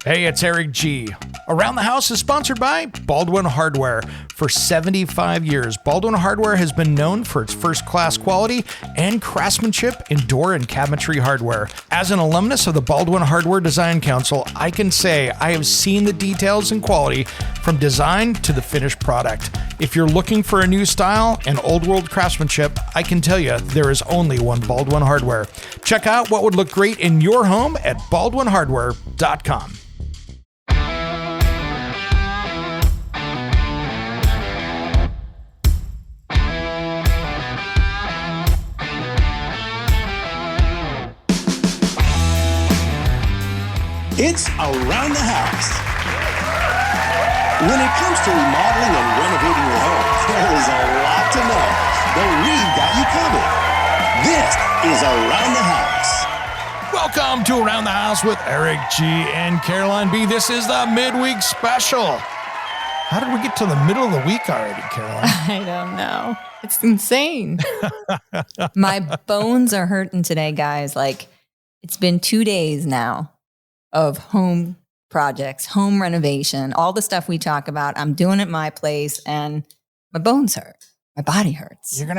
Hey, it's Eric G. Around the House is sponsored by Baldwin Hardware. For 75 years, Baldwin Hardware has been known for its first-class quality and craftsmanship in door and cabinetry hardware. As an alumnus of the Baldwin Hardware Design Council, I can say I have seen the details and quality from design to the finished product. If you're looking for a new style and old-world craftsmanship, I can tell you there is only one Baldwin Hardware. Check out what would look great in your home at baldwinhardware.com. It's Around the House. When it comes to remodeling and renovating your home, there is a lot to know, but we've got you covered. This is Around the House. Welcome to Around the House with Eric G. and Caroline B. This is the midweek special. How did we get to the middle of the week already, Caroline? I don't know. It's insane. My bones are hurting today, guys. Like, it's been 2 days now of home projects, home renovation, all the stuff we talk about. I'm doing it at my place and my bones hurt. My body hurts. You're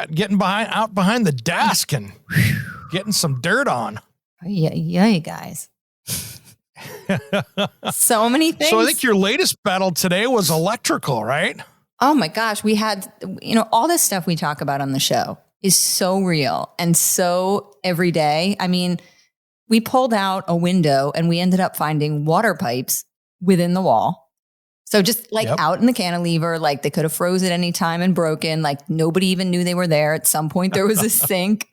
getting out behind the desk and getting some dirt on. Yeah, you guys. So many things. So I think your latest battle today was electrical, right? Oh my gosh. We had, all this stuff we talk about on the show is so real and so everyday. I mean, we pulled out a window and we ended up finding water pipes within the wall. So just out in the cantilever, like they could have froze at any time and broken. Like nobody even knew they were there. At some point there was a sink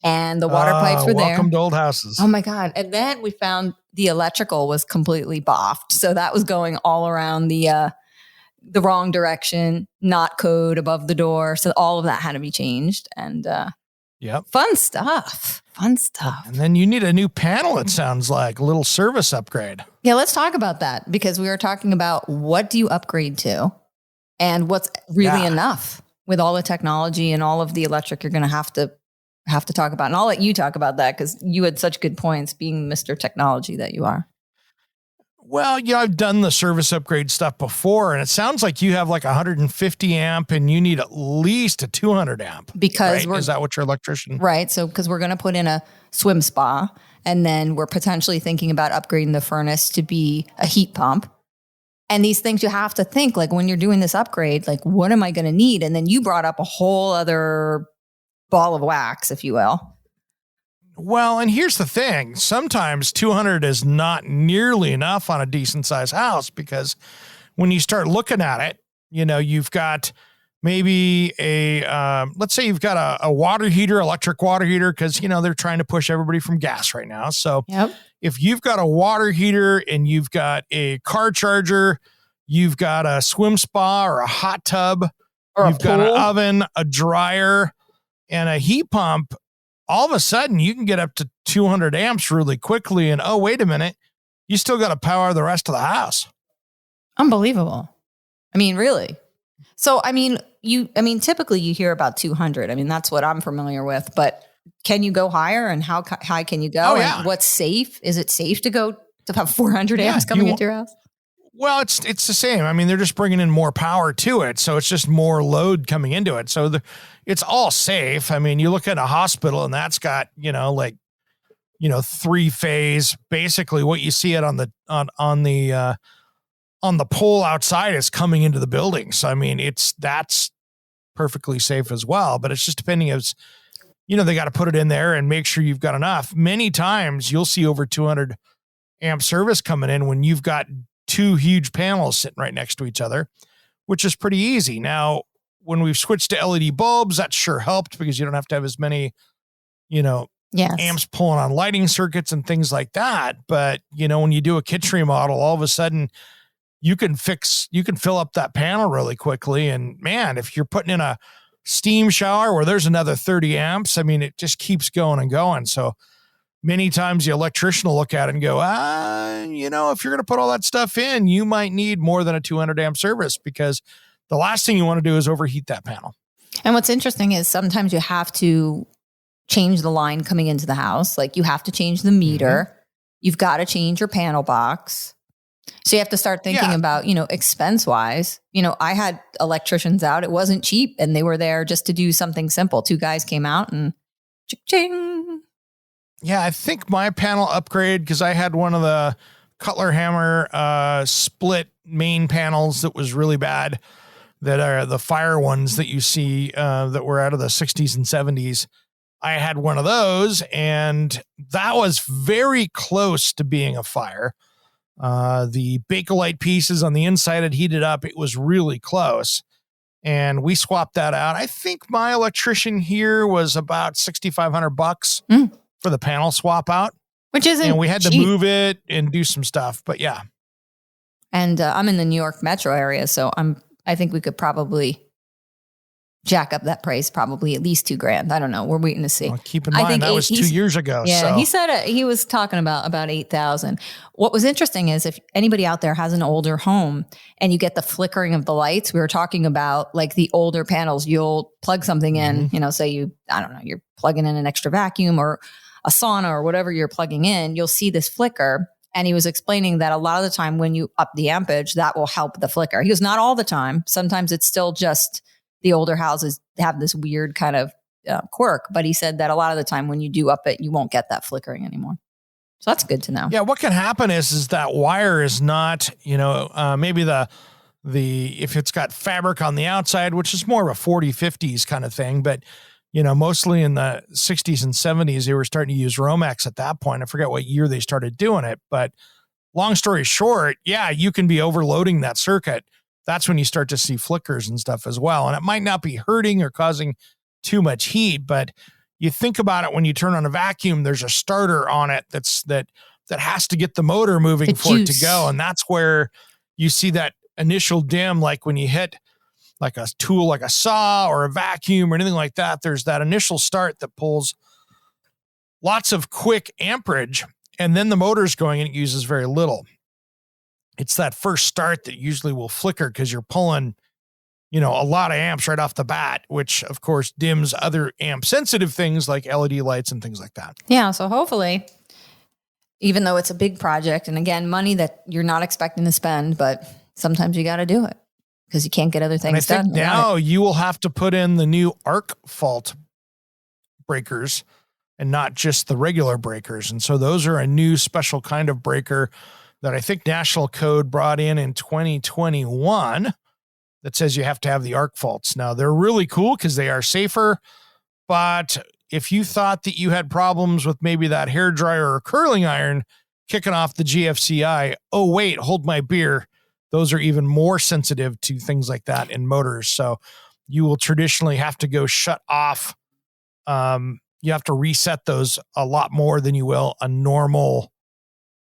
and the water pipes were there. Welcome to old houses. Oh my God. And then we found the electrical was completely boffed. So that was going all around the wrong direction, not code above the door. So all of that had to be changed. And fun stuff. And then you need a new panel, it sounds like, a little service upgrade. Yeah, let's talk about that because we were talking about what do you upgrade to and what's really enough with all the technology and all of the electric you're going to have to talk about. And I'll let you talk about that because you had such good points being Mr. Technology that you are. Well, I've done the service upgrade stuff before, and it sounds like you have like 150 amp and you need at least a 200 amp. Because right? Is that what your electrician? Right. So, because we're going to put in a swim spa, and then we're potentially thinking about upgrading the furnace to be a heat pump. And these things you have to think, like when you're doing this upgrade, like what am I going to need? And then you brought up a whole other ball of wax, if you will. Well, and here's the thing. Sometimes 200 is not nearly enough on a decent sized house because when you start looking at it, you've got maybe let's say you've got a water heater, electric water heater, because, they're trying to push everybody from gas right now. So if you've got a water heater and you've got a car charger, you've got a swim spa or a hot tub, or you've got an oven, a dryer, and a heat pump, all of a sudden you can get up to 200 amps really quickly. And oh, wait a minute, you still got to power the rest of the house. Unbelievable. I mean, really. So, typically you hear about 200. I mean, that's what I'm familiar with, but can you go higher and how high can you go? Oh, yeah. And what's safe? Is it safe to have 400 amps coming into your house? Well, it's the same. I mean, they're just bringing in more power to it. So it's just more load coming into it. So it's all safe. I mean, you look at a hospital and that's got, 3-phase, basically what you see it on the pole outside is coming into the building. So, I mean, that's perfectly safe as well, but it's just depending as, they got to put it in there and make sure you've got enough. Many times you'll see over 200 amp service coming in when you've got two huge panels sitting right next to each other, which is pretty easy. Now, when we've switched to LED bulbs, that sure helped because you don't have to have as many, amps pulling on lighting circuits and things like that. But, when you do a kitchen remodel, all of a sudden you can fill up that panel really quickly. And man, if you're putting in a steam shower where there's another 30 amps, I mean, it just keeps going and going. So many times the electrician will look at it and go, if you're going to put all that stuff in, you might need more than a 200 amp service because the last thing you want to do is overheat that panel. And what's interesting is sometimes you have to change the line coming into the house. Like you have to change the meter. You've got to change your panel box. So you have to start thinking about, expense wise. I had electricians out. It wasn't cheap. And they were there just to do something simple. 2 guys came out and ching. Yeah, I think my panel upgrade, because I had one of the Cutler Hammer split main panels that was really bad, that are the fire ones that you see that were out of the 60s and 70s. I had one of those, and that was very close to being a fire. The Bakelite pieces on the inside had heated up. It was really close. And we swapped that out. I think my electrician here was about $6,500 for the panel swap out. Which isn't And we had cheap. to move it and do some stuff. But yeah. And I'm in the New York metro area, so I think we could probably jack up that price, probably at least $2,000. I don't know. We're waiting to see. Well, keep in mind that was 2 years ago. Yeah, so. he said he was talking about $8,000. What was interesting is if anybody out there has an older home and you get the flickering of the lights, we were talking about like the older panels. You'll plug something in, say you're plugging in an extra vacuum or a sauna or whatever you're plugging in. You'll see this flicker. And he was explaining that a lot of the time when you up the ampage, that will help the flicker. He goes, not all the time. Sometimes it's still just the older houses have this weird kind of quirk. But he said that a lot of the time when you do up it, you won't get that flickering anymore. So that's good to know. Yeah, what can happen is that wire is not, maybe if it's got fabric on the outside, which is more of a 40s, 50s kind of thing. But, mostly in the 60s and 70s, they were starting to use Romex at that point. I forget what year they started doing it. But long story short, yeah, you can be overloading that circuit. That's when you start to see flickers and stuff as well. And it might not be hurting or causing too much heat, but you think about it when you turn on a vacuum, there's a starter on it that has to get the motor moving it to go. And that's where you see that initial dim, like when you hit like a tool, like a saw or a vacuum or anything like that, there's that initial start that pulls lots of quick amperage, and then the motor's going and it uses very little. It's that first start that usually will flicker because you're pulling, a lot of amps right off the bat, which of course dims other amp sensitive things like LED lights and things like that. Yeah. So hopefully, even though it's a big project, and again, money that you're not expecting to spend, but sometimes you got to do it because you can't get other things done. Now you will have to put in the new arc fault breakers and not just the regular breakers. And so those are a new special kind of breaker that I think National Code brought in 2021 that says you have to have the arc faults. Now, they're really cool because they are safer, but if you thought that you had problems with maybe that hairdryer or curling iron kicking off the GFCI, oh, wait, hold my beer. Those are even more sensitive to things like that in motors. So you will traditionally have to go shut off. You have to reset those a lot more than you will a normal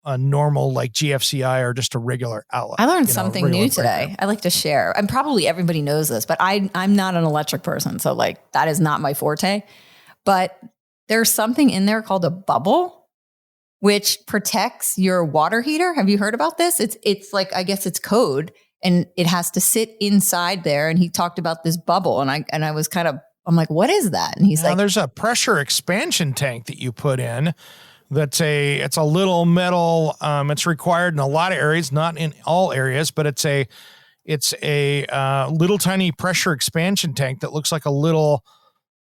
like GFCI or just a regular outlet. I learned something new today. I like to share. And probably everybody knows this, but I'm not an electric person. So like that is not my forte. But there's something in there called a bubble, which protects your water heater. Have you heard about this? It's like, I guess it's code and it has to sit inside there. And he talked about this bubble and I was I'm like, what is that? And he's like, there's a pressure expansion tank that you put in. It's a little metal. It's required in a lot of areas, not in all areas, but it's a little tiny pressure expansion tank that looks like a little,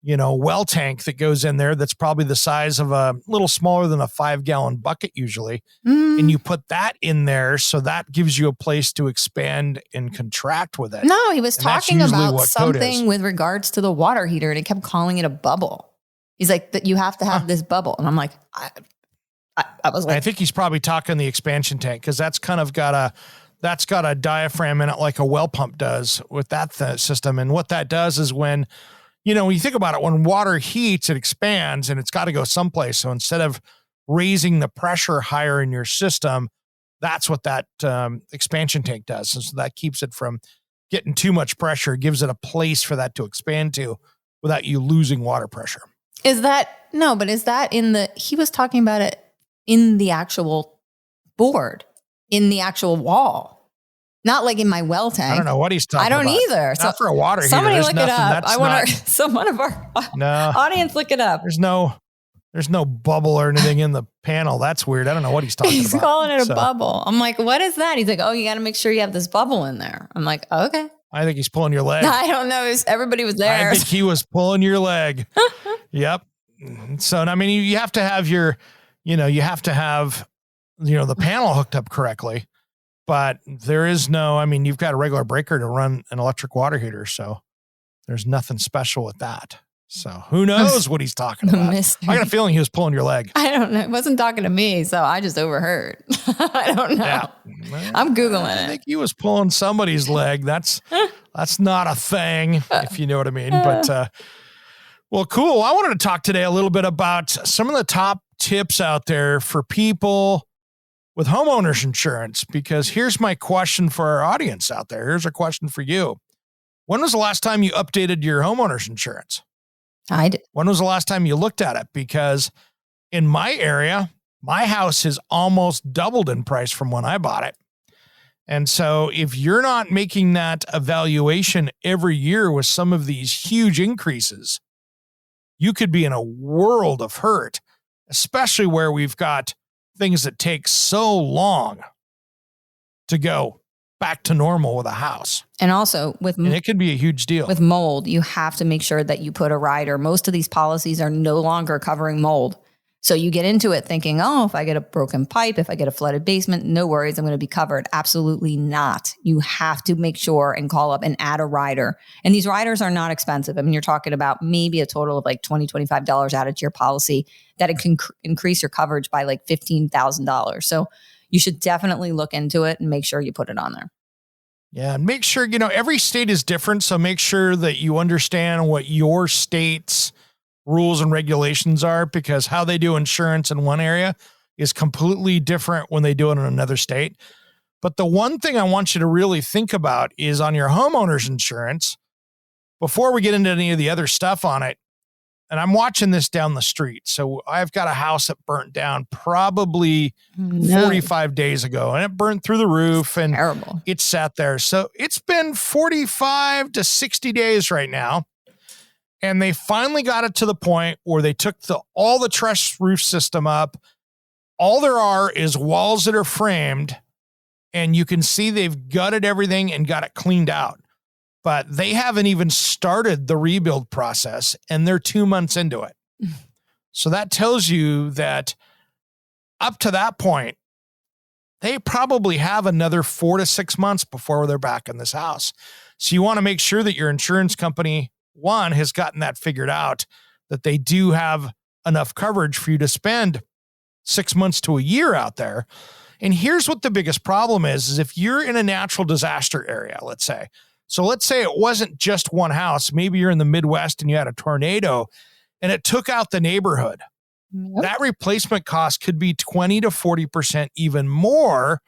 well tank that goes in there. That's probably the size of a little smaller than a 5-gallon bucket usually. And you put that in there. So that gives you a place to expand and contract with it. No, he was talking about something with regards to the water heater and he kept calling it a bubble. He's like, that you have to have this bubble. And I'm like, I was like, I think he's probably talking the expansion tank because that's got a diaphragm in it like a well pump does with that system. And what that does is when you think about it, when water heats, it expands and it's got to go someplace. So instead of raising the pressure higher in your system, that's what that expansion tank does. And so that keeps it from getting too much pressure, gives it a place for that to expand to without you losing water pressure. He was talking about it in the actual board, in the actual wall, not like in my well tank. I don't know what he's talking about. I don't either. Not for a water heater. Somebody look it up. I want someone of our audience look it up. There's no There's no bubble or anything in the panel. That's weird. I don't know what he's talking He's about. calling it a bubble. I'm like, what is that? He's like, oh, you got to make sure you have this bubble in there. I'm like, okay. I think he's pulling your leg. I don't know. Everybody was there. I think he was pulling your leg. Yep. So, I mean, you have to have the panel hooked up correctly, but there is no, I mean, you've got a regular breaker to run an electric water heater. So there's nothing special with that. So who knows what he's talking about? I got a feeling he was pulling your leg. I don't know. It wasn't talking to me, so I just overheard. I don't know. Yeah. I'm Googling it. I think he was pulling somebody's leg. That's not a thing, if you know what I mean. But, well, cool. I wanted to talk today a little bit about some of the top tips out there for people with homeowners insurance, because here's my question for our audience out there. Here's a question for you. When was the last time you updated your homeowners insurance? I did. When was the last time you looked at it? Because in my area, my house has almost doubled in price from when I bought it. And so if you're not making that evaluation every year with some of these huge increases, you could be in a world of hurt, especially where we've got things that take so long to go back to normal with a house. And also and it can be a huge deal. With mold, you have to make sure that you put a rider. Most of these policies are no longer covering mold. So you get into it thinking, oh, if I get a broken pipe, if I get a flooded basement, no worries, I'm going to be covered. Absolutely not. You have to make sure and call up and add a rider. And these riders are not expensive. I mean, you're talking about maybe a total of like $20, $25 added to your policy that it can increase your coverage by like $15,000. So you should definitely look into it and make sure you put it on there. Yeah, and make sure, every state is different. So make sure that you understand what your state's rules and regulations are, because how they do insurance in one area is completely different when they do it in another state. But the one thing I want you to really think about is on your homeowner's insurance, before we get into any of the other stuff on it, and I'm watching this down the street. So I've got a house that burnt down probably 45 days ago, and it burnt through the roof and it sat there. So it's been 45 to 60 days right now. And they finally got it to the point where they took all the truss roof system up. All there are is walls that are framed, and you can see they've gutted everything and got it cleaned out. But they haven't even started the rebuild process, and they're 2 months into it. So that tells you that up to that point, they probably have another 4 to 6 months before they're back in this house. So you want to make sure that your insurance company, one, has gotten that figured out, that they do have enough coverage for you to spend 6 months to a year out there. And here's what the biggest problem is if you're in a natural disaster area, let's say. So let's say it wasn't just one house. Maybe you're in the Midwest and you had a tornado and it took out the neighborhood. Yep. That replacement cost could be 20 to 40% even more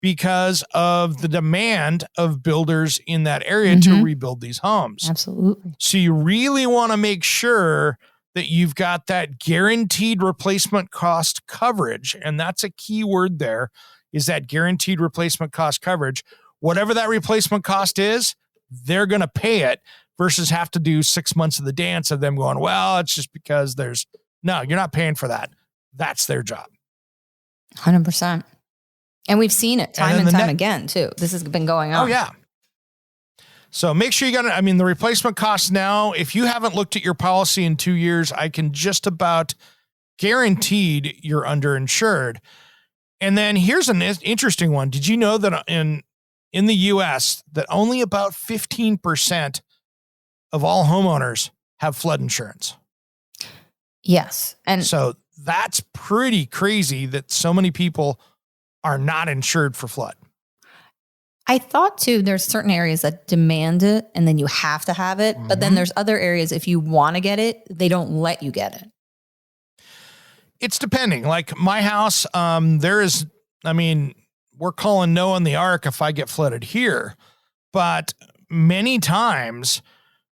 because of the demand of builders in that area to rebuild these homes. Absolutely. So you really want to make sure that you've got that guaranteed replacement cost coverage. And that's a key word there, is that guaranteed replacement cost coverage. Whatever that replacement cost is, they're going to pay it versus have to do 6 months of the dance of them going, well, it's just because no, you're not paying for that. That's their job. 100%. And we've seen it time and time again, too. This has been going on. Oh, yeah. So make sure you got it. The replacement costs now, if you haven't looked at your policy in 2 years, I can just about guaranteed you're underinsured. And then here's an interesting one. Did you know that in the U.S., that only about 15% of all homeowners have flood insurance? Yes. And so that's pretty crazy that so many people are not insured for flood. I thought too, there's certain areas that demand it and then you have to have it. But then there's other areas, if you want to get it, they don't let you get it. It's depending. Like my house, we're calling Noah in the Ark if I get flooded here. But many times,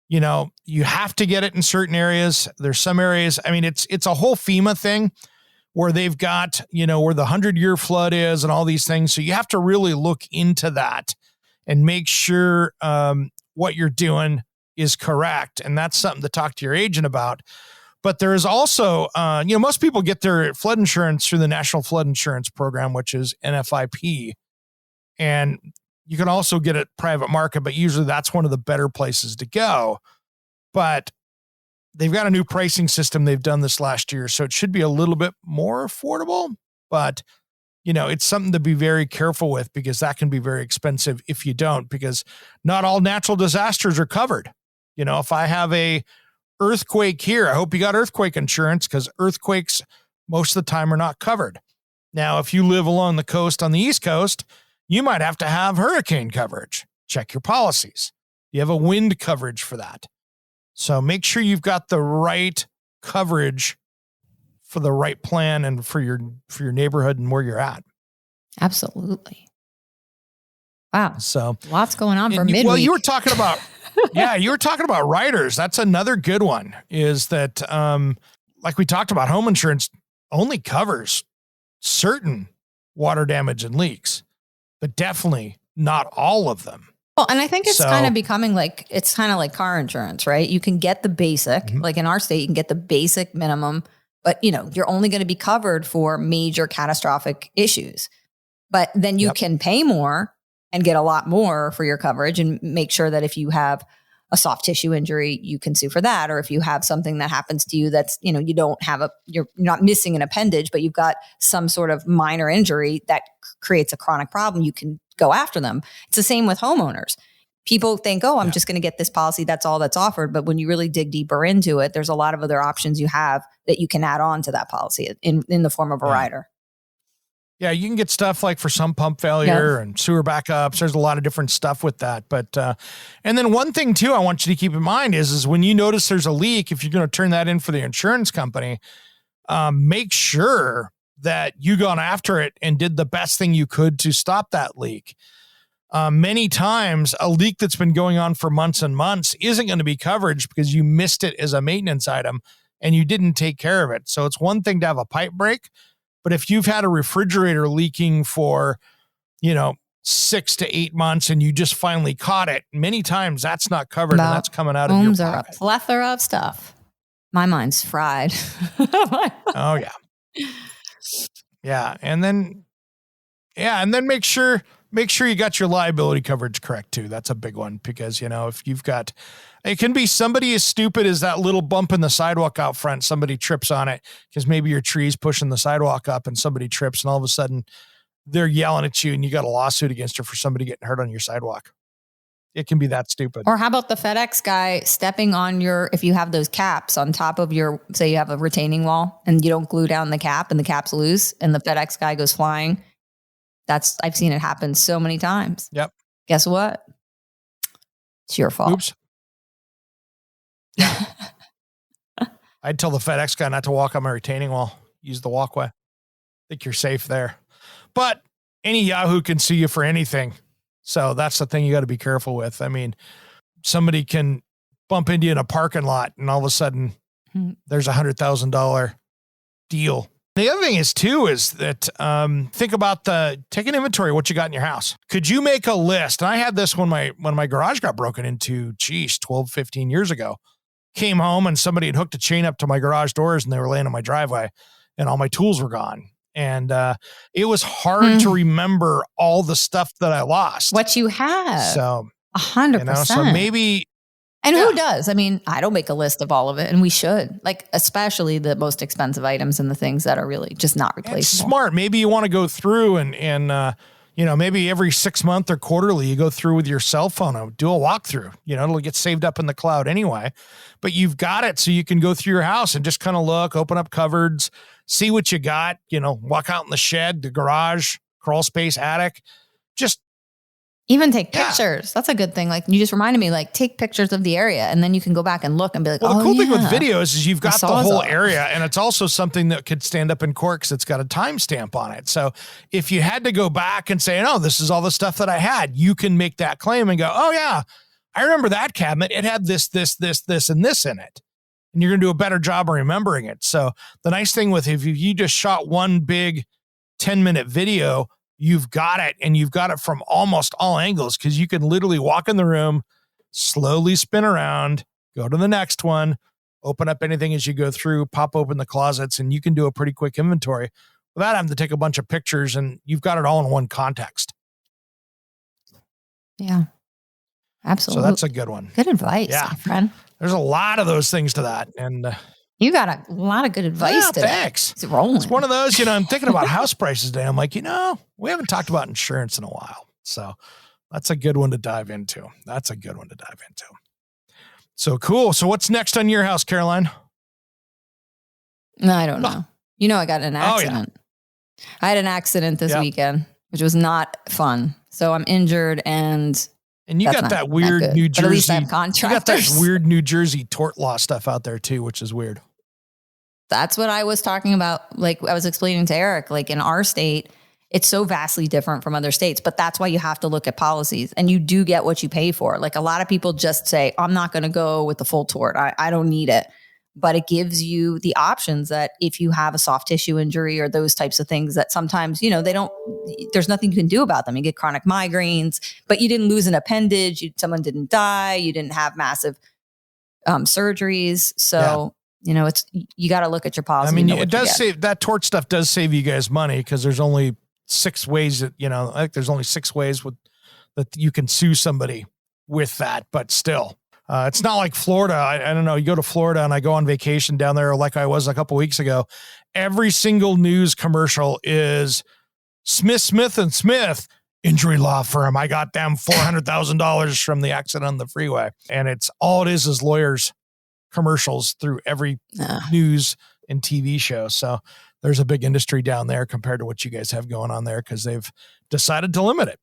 you have to get it in certain areas. There's some areas, it's a whole FEMA thing where they've got, where the 100-year flood is and all these things. So you have to really look into that and make sure what you're doing is correct. And that's something to talk to your agent about. But there is also, most people get their flood insurance through the National Flood Insurance Program, which is NFIP. And you can also get it private market, but usually that's one of the better places to go. But they've got a new pricing system they've done this last year, so it should be a little bit more affordable. But, it's something to be very careful with because that can be very expensive if you don't, because not all natural disasters are covered. If I have a earthquake here, I hope you got earthquake insurance because earthquakes most of the time are not covered. Now, if you live along the coast on the East Coast, you might have to have hurricane coverage. Check your policies. You have a wind coverage for that. So make sure you've got the right coverage for the right plan and for your neighborhood and where you're at. Absolutely. Wow. So lots going on for midweek. Well, you were talking about, you were talking about riders. That's another good one is that, like we talked about, home insurance only covers certain water damage and leaks, but definitely not all of them. Well, and I think it's kind of becoming it's kind of like car insurance, right? You can get the basic, like in our state, you can get the basic minimum, but you're only going to be covered for major catastrophic issues. But then you can pay more and get a lot more for your coverage and make sure that if you have a soft tissue injury, you can sue for that. Or if you have something that happens to you that's, you don't have you're not missing an appendage, but you've got some sort of minor injury that creates a chronic problem, you can go after them. It's the same with homeowners. People think, I'm just going to get this policy. That's all that's offered. But when you really dig deeper into it, there's a lot of other options you have that you can add on to that policy in the form of a rider. Yeah, you can get stuff like for some pump failure and sewer backups. There's a lot of different stuff with that. But, and then one thing too, I want you to keep in mind is when you notice there's a leak, if you're going to turn that in for the insurance company, make sure that you gone after it and did the best thing you could to stop that leak. Many times a leak that's been going on for months and months isn't going to be coverage because you missed it as a maintenance item and you didn't take care of it. So it's one thing to have a pipe break, but if you've had a refrigerator leaking for, 6 to 8 months and you just finally caught it, many times that's not covered and that's coming out of your pocket. Homes are a plethora of stuff. My mind's fried. Oh yeah. Yeah. And then make sure you got your liability coverage correct too. That's a big one because, if you've got, it can be somebody as stupid as that little bump in the sidewalk out front. Somebody trips on it because maybe your tree's pushing the sidewalk up and somebody trips and all of a sudden they're yelling at you and you got a lawsuit against her for somebody getting hurt on your sidewalk. It can be that stupid. Or how about the FedEx guy stepping on if you have those caps on top of say you have a retaining wall and you don't glue down the cap and the cap's loose and the FedEx guy goes flying. I've seen it happen so many times. Yep. Guess what? It's your fault. Oops. I'd tell the FedEx guy not to walk on my retaining wall. Use the walkway. I think you're safe there. But any Yahoo can sue you for anything. So that's the thing you got to be careful with. I mean, somebody can bump into you in a parking lot and all of a sudden there's $100,000 deal. The other thing is too, is that, think about take an inventory of what you got in your house. Could you make a list? And I had this when my garage got broken into, 12, 15 years ago. Came home and somebody had hooked a chain up to my garage doors and they were laying on my driveway and all my tools were gone. And it was hard to remember all the stuff that I lost. What you have. So 100%. So maybe. And who does? I mean, I don't make a list of all of it and we should, especially the most expensive items and the things that are really just not replaceable. It's smart. Maybe you want to go through and maybe every 6 months or quarterly, you go through with your cell phone and do a walkthrough. It'll get saved up in the cloud anyway, but you've got it so you can go through your house and just kind of look, open up cupboards, see what you got, walk out in the shed, the garage, crawl space, attic, just even take pictures. That's a good thing. You just reminded me, take pictures of the area and then you can go back and look and be like, well, the cool thing with videos is you've got the whole area and it's also something that could stand up in court because it's got a timestamp on it. So if you had to go back and say, no, this is all the stuff that I had, you can make that claim and go, oh yeah, I remember that cabinet. It had this, and this in it. And you're going to do a better job of remembering it. So the nice thing with if you just shot one big 10-minute video, you've got it and you've got it from almost all angles because you can literally walk in the room, slowly spin around, go to the next one, open up anything as you go through, pop open the closets, and you can do a pretty quick inventory without having to take a bunch of pictures, and you've got it all in one context. Yeah, absolutely. So that's a good one. Good advice, my friend. There's a lot of those things to that. And you got a lot of good advice today. Thanks. It's rolling. It's one of those, I'm thinking about house prices today. I'm like, we haven't talked about insurance in a while. So that's a good one to dive into. So cool. So what's next on your house, Caroline? No, I don't know. I got in an accident. Oh, yeah. I had an accident this weekend, which was not fun. So I'm injured and you got that weird New Jersey. But at least I have contractors. You got that weird New Jersey tort law stuff out there too, which is weird. That's what I was talking about. Like I was explaining to Eric, like in our state, it's so vastly different from other states, but that's why you have to look at policies and you do get what you pay for. Like a lot of people just say, I'm not going to go with the full tort. I don't need it. But it gives you the options that if you have a soft tissue injury or those types of things that sometimes, there's nothing you can do about them. You get chronic migraines, but you didn't lose an appendage. Someone didn't die. You didn't have massive surgeries. So, it's, you got to look at your policy. I mean, it does save, that tort stuff does save you guys money because there's only 6 ways that, I think there's only 6 ways that you can sue somebody with that, but still. It's not like Florida. I don't know. You go to Florida and I go on vacation down there like I was a couple weeks ago. Every single news commercial is Smith & Smith injury law firm. I got them $400,000 from the accident on the freeway. And it's all it is lawyers commercials through every news and TV show. So there's a big industry down there compared to what you guys have going on there because they've decided to limit it.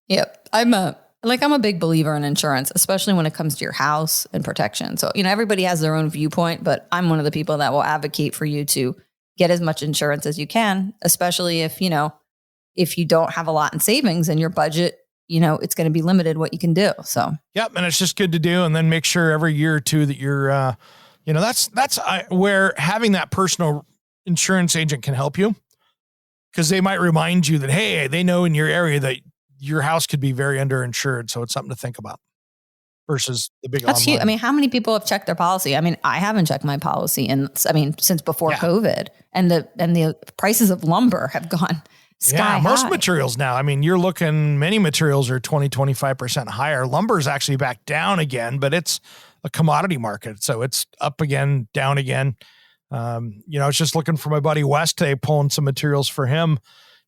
Yep. I'm a big believer in insurance, especially when it comes to your house and protection. So, everybody has their own viewpoint, but I'm one of the people that will advocate for you to get as much insurance as you can, especially if you don't have a lot in savings and your budget, it's going to be limited what you can do. So, yep. And it's just good to do. And then make sure every year or two that you're, that's where having that personal insurance agent can help you because they might remind you that, hey, they know in your area that your house could be very underinsured. So it's something to think about versus the big That's online. huge. I mean, how many people have checked their policy? I mean, I haven't checked my policy since before COVID and the prices of lumber have gone sky high. Most materials now, I mean, many materials are 20-25% higher. Lumber is actually back down again, but it's a commodity market. So it's up again, down again. I was just looking for my buddy West today, pulling some materials for him.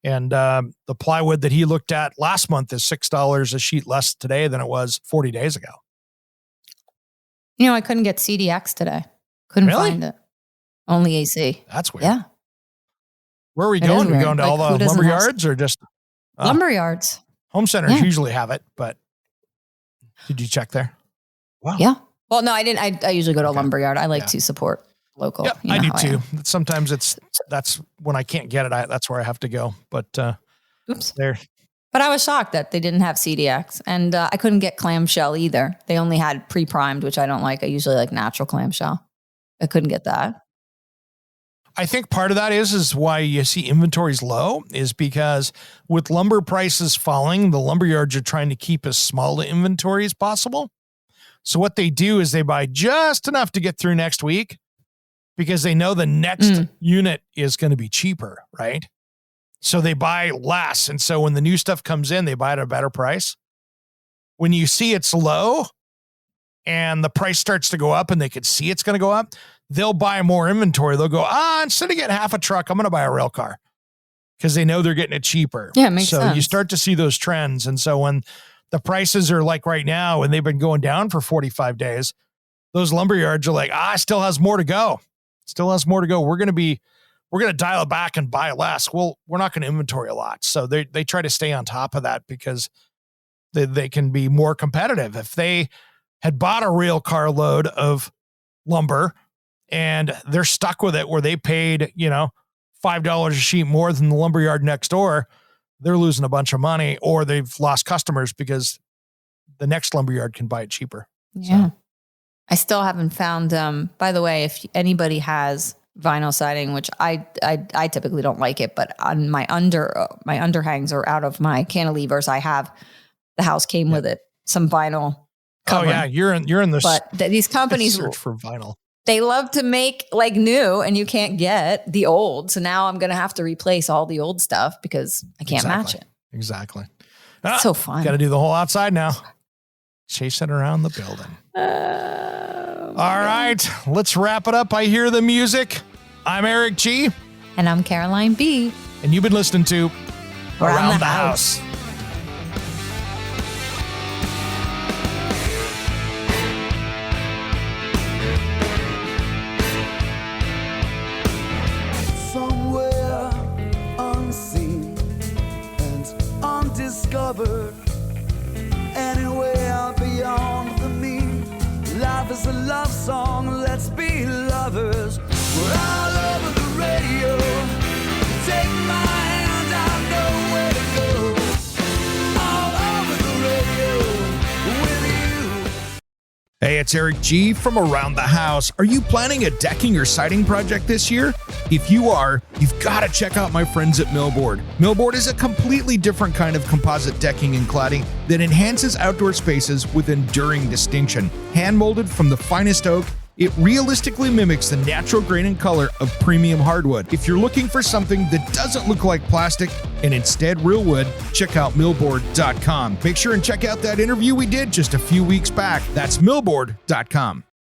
And the plywood that he looked at last month is $6 a sheet less today than it was 40 days ago. I couldn't get CDX today. Couldn't find it. Only AC. That's weird. Yeah. Where are we going? Are we going to all the lumber yards or just? Lumber yards. Home centers usually have it, but did you check there? Wow. Yeah. Well, no, I didn't. I usually go to a lumber yard. I like to support local. Yep, I do too. Sometimes that's when I can't get it. That's where I have to go. But there. But I was shocked that they didn't have CDX, and I couldn't get clamshell either. They only had pre-primed, which I don't like. I usually like natural clamshell. I couldn't get that. I think part of that is why you see inventories low is because with lumber prices falling, the lumber yards are trying to keep as small the inventory as possible. So what they do is they buy just enough to get through next week because they know the next unit is going to be cheaper, right? So they buy less. And so when the new stuff comes in, they buy it at a better price. When you see it's low and the price starts to go up and they could see it's going to go up, they'll buy more inventory. They'll go, instead of getting half a truck, I'm going to buy a rail car because they know they're getting it cheaper. Yeah, it makes sense. So you start to see those trends. And so when the prices are like right now and they've been going down for 45 days, those lumber yards are like, it still has more to go. Still has more to go. We're going to dial it back and buy less. Well, we're not going to inventory a lot. So they try to stay on top of that because they can be more competitive. If they had bought a rail car load of lumber and they're stuck with it where they paid, $5 a sheet more than the lumberyard next door, they're losing a bunch of money or they've lost customers because the next lumberyard can buy it cheaper. Yeah. So. I still haven't found, by the way, if anybody has vinyl siding, which I typically don't like it, but on my underhangs or out of my cantilevers, I have, the house came with it, some vinyl covering. Oh yeah. You're in this. But these companies search for vinyl. They love to make like new and you can't get the old. So now I'm going to have to replace all the old stuff because I can't match it. Exactly. So fun. Got to do the whole outside now. Chase it around the building. All right, let's wrap it up. I hear the music. I'm Eric G. And I'm Caroline B. And you've been listening to Around the House. Somewhere unseen and undiscovered, anywhere beyond the mean. Life is a love song, let's be lovers. We're all over the radio. Take my hand, I know where to go. All over the radio with you. Hey, it's Eric G. from Around the House. Are you planning a decking or siding project this year? If you are, you've got to check out my friends at Millboard. Millboard is a completely different kind of composite decking and cladding that enhances outdoor spaces with enduring distinction. Hand-molded from the finest oak, it realistically mimics the natural grain and color of premium hardwood. If you're looking for something that doesn't look like plastic and instead real wood, check out millboard.com. Make sure and check out that interview we did just a few weeks back. That's millboard.com.